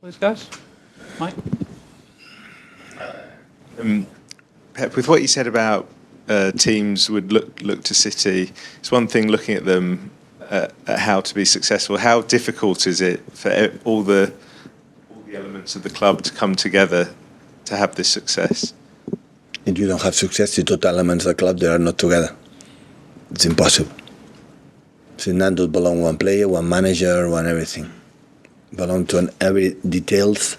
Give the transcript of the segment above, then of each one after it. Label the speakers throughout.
Speaker 1: Those guys? Mike?
Speaker 2: Pep, with what you said about teams would look to City, it's one thing looking at them at how to be successful. How difficult is it for all the elements of the club to come together to have this success?
Speaker 3: If you don't have success, the total elements of the club, they are not together. It's impossible. So none don't belong one player, one manager, one everything. Belong to every details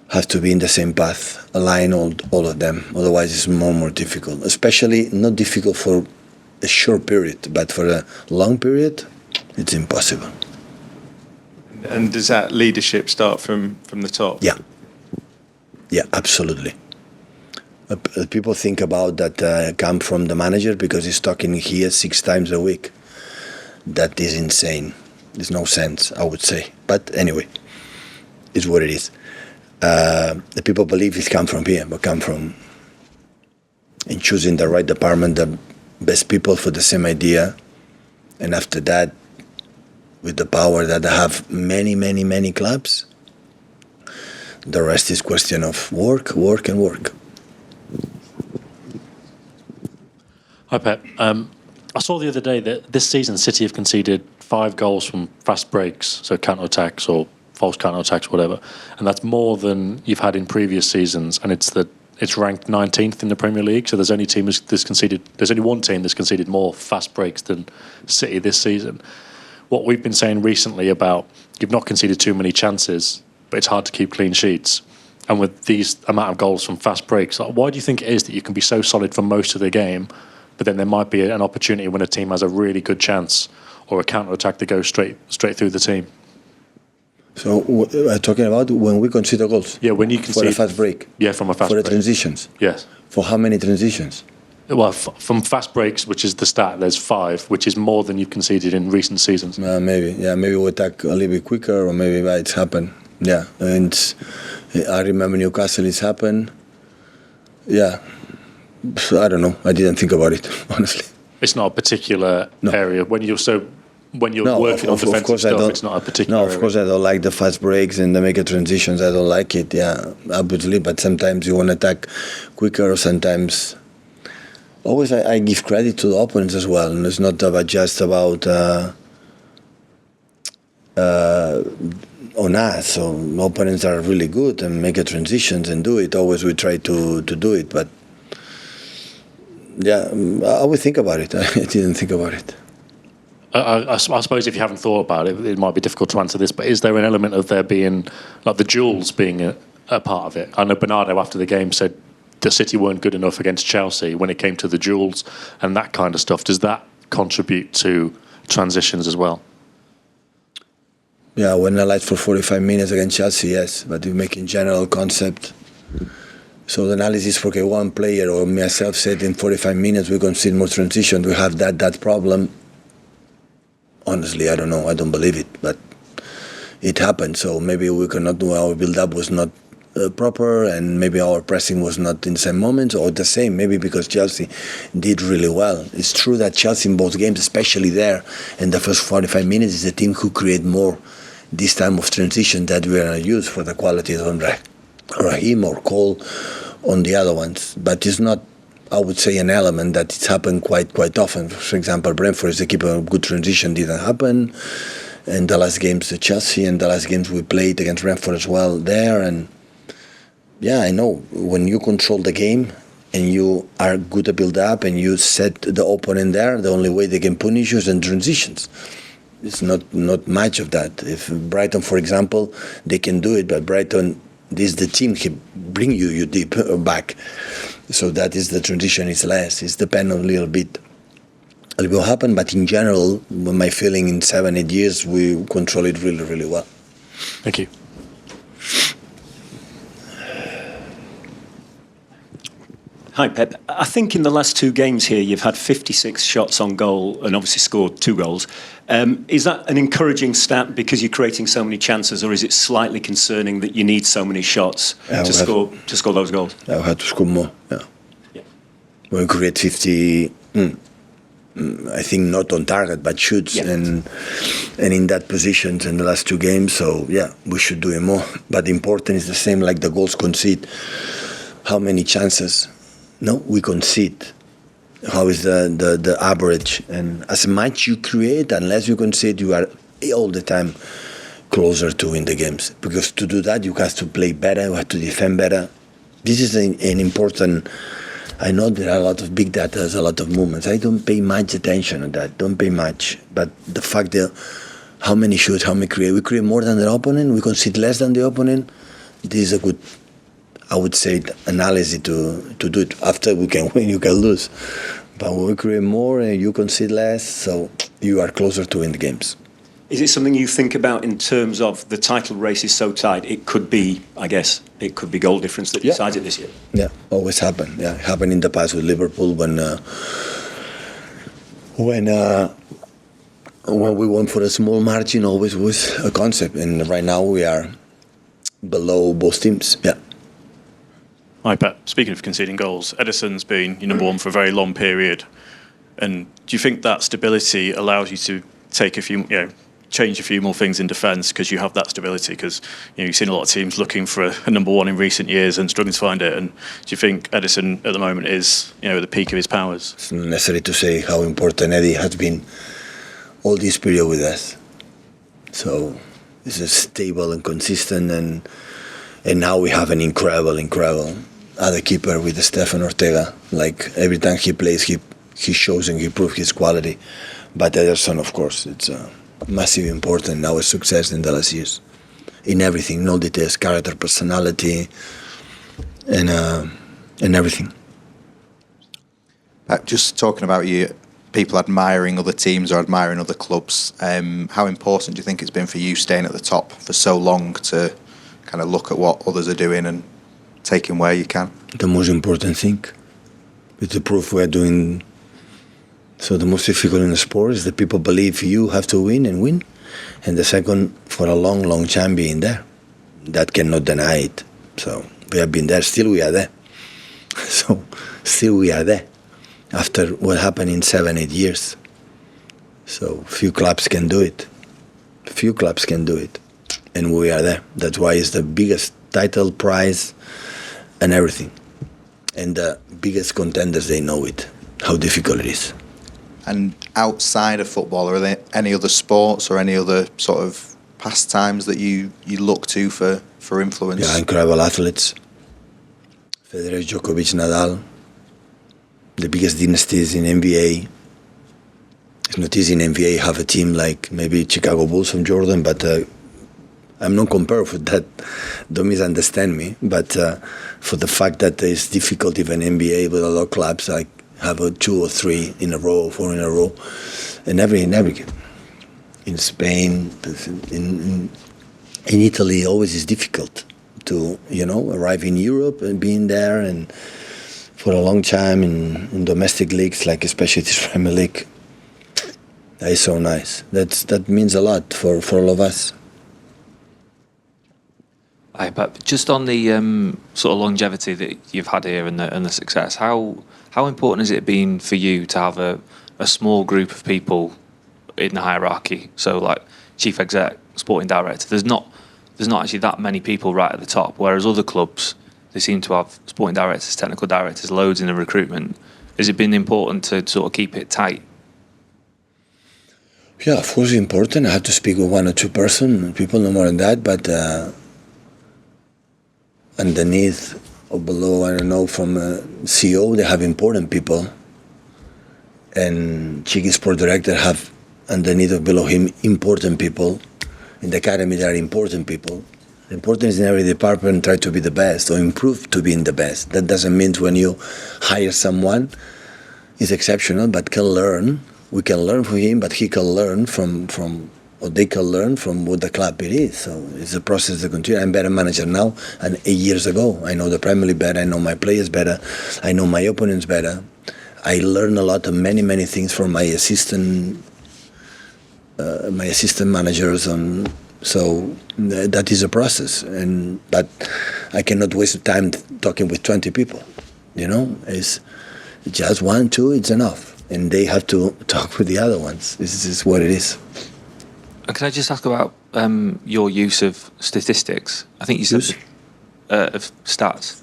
Speaker 3: have to be in the same path, align all of them. Otherwise, it's more difficult. Especially not difficult for a short period, but for a long period, it's impossible.
Speaker 2: And does that leadership start from the top?
Speaker 3: Yeah, absolutely. People think about that come from the manager because he's talking here 6 times a week. That is insane. There's no sense, I would say. But anyway, it's what it is. The people believe it come from here, but come from in choosing the right department, the best people for the same idea. And after that, with the power that they have many clubs, the rest is question of work.
Speaker 4: Hi, Pep. I saw the other day that this season City have conceded 5 goals from fast breaks, so counter-attacks or false counter-attacks, whatever, and that's more than you've had in previous seasons, and it's ranked 19th in the Premier League, so there's only one team that's conceded more fast breaks than City this season. What we've been saying recently about you've not conceded too many chances, but it's hard to keep clean sheets. And with these amount of goals from fast breaks, why do you think it is that you can be so solid for most of the game, but then there might be an opportunity when a team has a really good chance or a counter-attack that goes straight through the team?
Speaker 3: So we're talking about when we concede goals?
Speaker 4: Yeah, when you concede...
Speaker 3: For a fast break?
Speaker 4: Yeah, from a fast break.
Speaker 3: For the transitions?
Speaker 4: Yes.
Speaker 3: For how many transitions?
Speaker 4: Well, from fast breaks, which is the stat, there's 5, which is more than you've conceded in recent seasons.
Speaker 3: Maybe we attack a little bit quicker, or maybe it's happened. Yeah, and I remember Newcastle, it's happened. Yeah, I don't know. I didn't think about it, honestly.
Speaker 4: It's not a particular area. When you're working on defensive stuff, it's not a particular area.
Speaker 3: No, of course I don't like the fast breaks and the mega transitions. I don't like it, yeah, obviously. But sometimes you want to attack quicker, or sometimes... Always I give credit to the opponents as well. And it's not just about on us. So opponents are really good and make transitions and do it. Always we try to do it. But yeah, I would think about it. I didn't think about it.
Speaker 4: I suppose if you haven't thought about it, it might be difficult to answer this, but is there an element of there being, like the duels being a part of it? I know Bernardo after the game said the City weren't good enough against Chelsea when it came to the duels and that kind of stuff. Does that contribute to transitions as well?
Speaker 3: Yeah, when I like for 45 minutes against Chelsea, yes. But you make in general concept. So the analysis for one player or myself said in 45 minutes we concede more transition. We have that problem. Honestly, I don't know. I don't believe it. But it happened. So maybe we cannot do our build-up was not proper, and maybe our pressing was not in the same moment, or the same, maybe because Chelsea did really well. It's true that Chelsea in both games, especially there in the first 45 minutes, is a team who create more this time of transition that we are going to use for the qualities on Raheem or Cole on the other ones. But it's not, I would say, an element that it's happened quite often. For example, Brentford is a keeper of good transition, didn't happen. And the last games to Chelsea and the last games we played against Brentford as well there. And yeah, I know when you control the game and you are good to build up and you set the opponent there, the only way they can punish you is in transitions. It's not much of that. If Brighton, for example, they can do it, but Brighton, this is the team who bring you deep back. So that is the transition is less. It's depend a little bit. It will happen, but in general, my feeling in 7-8 years, we control it really well.
Speaker 4: Thank you.
Speaker 5: Hi, Pep. I think in the last 2 games here, you've had 56 shots on goal and obviously scored 2 goals. Is that an encouraging stat because you're creating so many chances, or is it slightly concerning that you need so many shots to score those goals?
Speaker 3: I had to score more, yeah. We create 50... I think not on target, but shoots and in that positions in the last 2 games. So yeah, we should do it more. But important is the same like the goals concede. How many chances? No, we concede. How is the average? And as much you create, unless you concede, you are all the time closer to win the games. Because to do that, you have to play better, you have to defend better. This is an important. I know there are a lot of big data, a lot of movements. I don't pay much attention on that. Don't pay much. But the fact that how many shoots, how many create, we create more than the opponent, we concede less than the opponent. This is a good, I would say, analysis to do it. After we can win, you can lose. But when we create more and you concede less, so you are closer to win the games.
Speaker 5: Is it something you think about in terms of the title race is so tight? It could be, I guess, it could be goal difference that decides it this year.
Speaker 3: Yeah, always happen. Yeah, it happened in the past with Liverpool when we won for a small margin. Always was a concept, and right now we are below both teams. Yeah.
Speaker 1: Hi, Pep. Speaking of conceding goals, Ederson's been your number one for a very long period, and do you think that stability allows you to take a few, change a few more things in defence because you have that stability? Because you've seen a lot of teams looking for a number one in recent years and struggling to find it. And do you think Ederson at the moment is at the peak of his powers?
Speaker 3: It's not necessary to say how important Eddie has been all this period with us. So it's a stable and consistent, and now we have an incredible other keeper with Stefan Ortega. Like every time he plays, he shows and he proves his quality. But Ederson, of course, it's massive important our success in the last years, in everything, in all details, character, personality, and everything.
Speaker 6: Just talking about you, people admiring other teams or admiring other clubs. How important do you think it's been for you staying at the top for so long to kind of look at what others are doing and taking where you can?
Speaker 3: The most important thing is the proof we're doing. So the most difficult in the sport is that people believe you have to win and win. And the second, for a long, long time being there. That cannot deny it. So we have been there, still we are there. So still we are there. After what happened in 7-8 years. So few clubs can do it. Few clubs can do it. And we are there. That's why it's the biggest title prize and everything. And the biggest contenders, they know it, how difficult it is.
Speaker 6: And outside of football, are there any other sports or any other sort of pastimes that you look to for influence?
Speaker 3: Yeah, incredible athletes. Federer, Djokovic, Nadal. The biggest dynasties in NBA. It's not easy in NBA have a team like maybe Chicago Bulls from Jordan, but I'm not compared with that. Don't misunderstand me. But for the fact that it's difficult even NBA with a lot of clubs, like have a 2 or 3 in a row, 4 in a row, and every game. In Spain, in Italy, always is difficult to arrive in Europe and being there and for a long time in domestic leagues, like especially this Premier League. That is so nice. That means a lot for all of us.
Speaker 7: Hi, Pep. Just on the sort of longevity that you've had here and the success, how important has it been for you to have a small group of people in the hierarchy? So like chief exec, sporting director. There's not actually that many people right at the top. Whereas other clubs, they seem to have sporting directors, technical directors, loads in the recruitment. Has it been important to sort of keep it tight?
Speaker 3: Yeah, of course it's important. I have to speak with 1 or 2 people, no more than that. But underneath or below, I don't know, from CEO, they have important people. And Chiqui Sport Director have underneath or below him important people. In the academy, there are important people. The important is in every department try to be the best or improve to being the best. That doesn't mean when you hire someone, is exceptional, but can learn. We can learn from him, but he can learn from or they can learn from what the club it is. So it's a process that continues. I'm a better manager now than 8 years ago. I know the Premier League better. I know my players better. I know my opponents better. I learn a lot of many things from my assistant managers. So that is a process. But I cannot waste time talking with 20 people. It's just 1, 2. It's enough. and they have to talk with the other ones. This is what it is.
Speaker 7: And can I just ask about your use of statistics? I think you said of stats.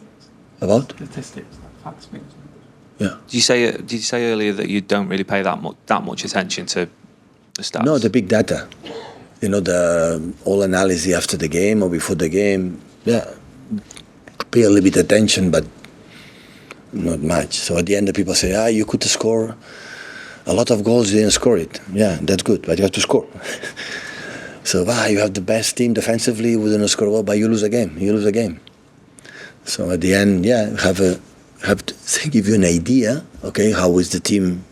Speaker 3: About?
Speaker 8: Statistics, facts, figures.
Speaker 3: Yeah.
Speaker 7: Did you say earlier that you don't really pay that much attention to the stats?
Speaker 3: No, the big data. The all analysis after the game or before the game. Yeah, pay a little bit attention, but not much. So at the end, the people say, you could score a lot of goals, you didn't score it. Yeah, that's good, but you have to score. So, you have the best team defensively, we didn't score well, but you lose a game. You lose a game. So at the end, have to give you an idea, okay, how is the team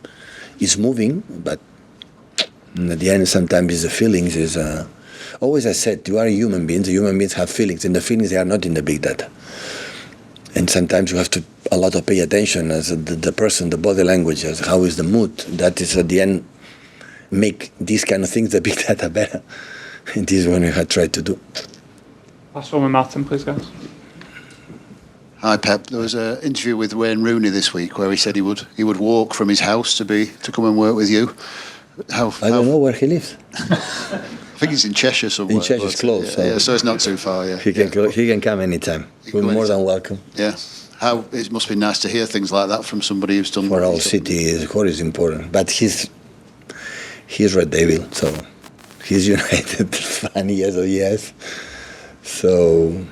Speaker 3: is moving, but at the end, sometimes it's the feelings. Always I said, you are human beings. Human beings have feelings, and the feelings, they are not in the big data. And sometimes you have to a lot of pay attention as the person, the body language, as how is the mood. That is at the end make these kind of things the big data better. And this is what we have tried to do.
Speaker 8: Last one with Martin, please, guys.
Speaker 9: Hi Pep. There was an interview with Wayne Rooney this week where he said he would walk from his house to come and work with you.
Speaker 3: I don't know where he lives.
Speaker 9: I think he's in Cheshire somewhere.
Speaker 3: In Cheshire, it's close.
Speaker 9: So it's not too far. Yeah,
Speaker 3: he can come anytime. We're more than welcome.
Speaker 9: Yeah. It must be nice to hear things like that from somebody who's done.
Speaker 3: For our city, of course, is important. But he's Red Devil, so he's United fan years. So,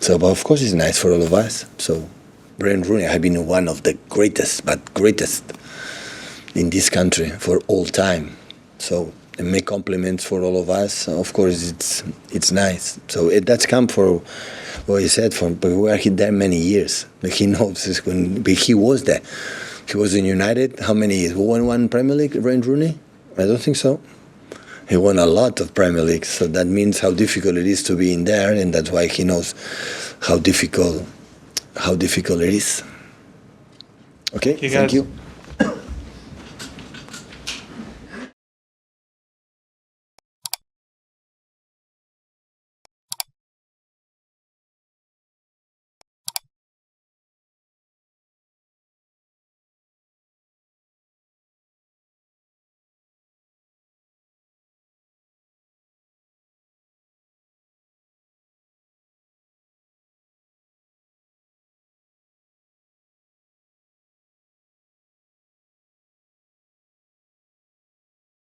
Speaker 3: but of course, it's nice for all of us. So, Brian Rooney has been one of the greatest in this country for all time. So, and make compliments for all of us. Of course, it's nice. So that's come for what he said. But we were there many years. Like he knows this but he was there. He was in United. How many years? Won one Premier League, Wayne Rooney? I don't think so. He won a lot of Premier Leagues. So that means how difficult it is to be in there, and that's why he knows how difficult it is. Okay, thank you.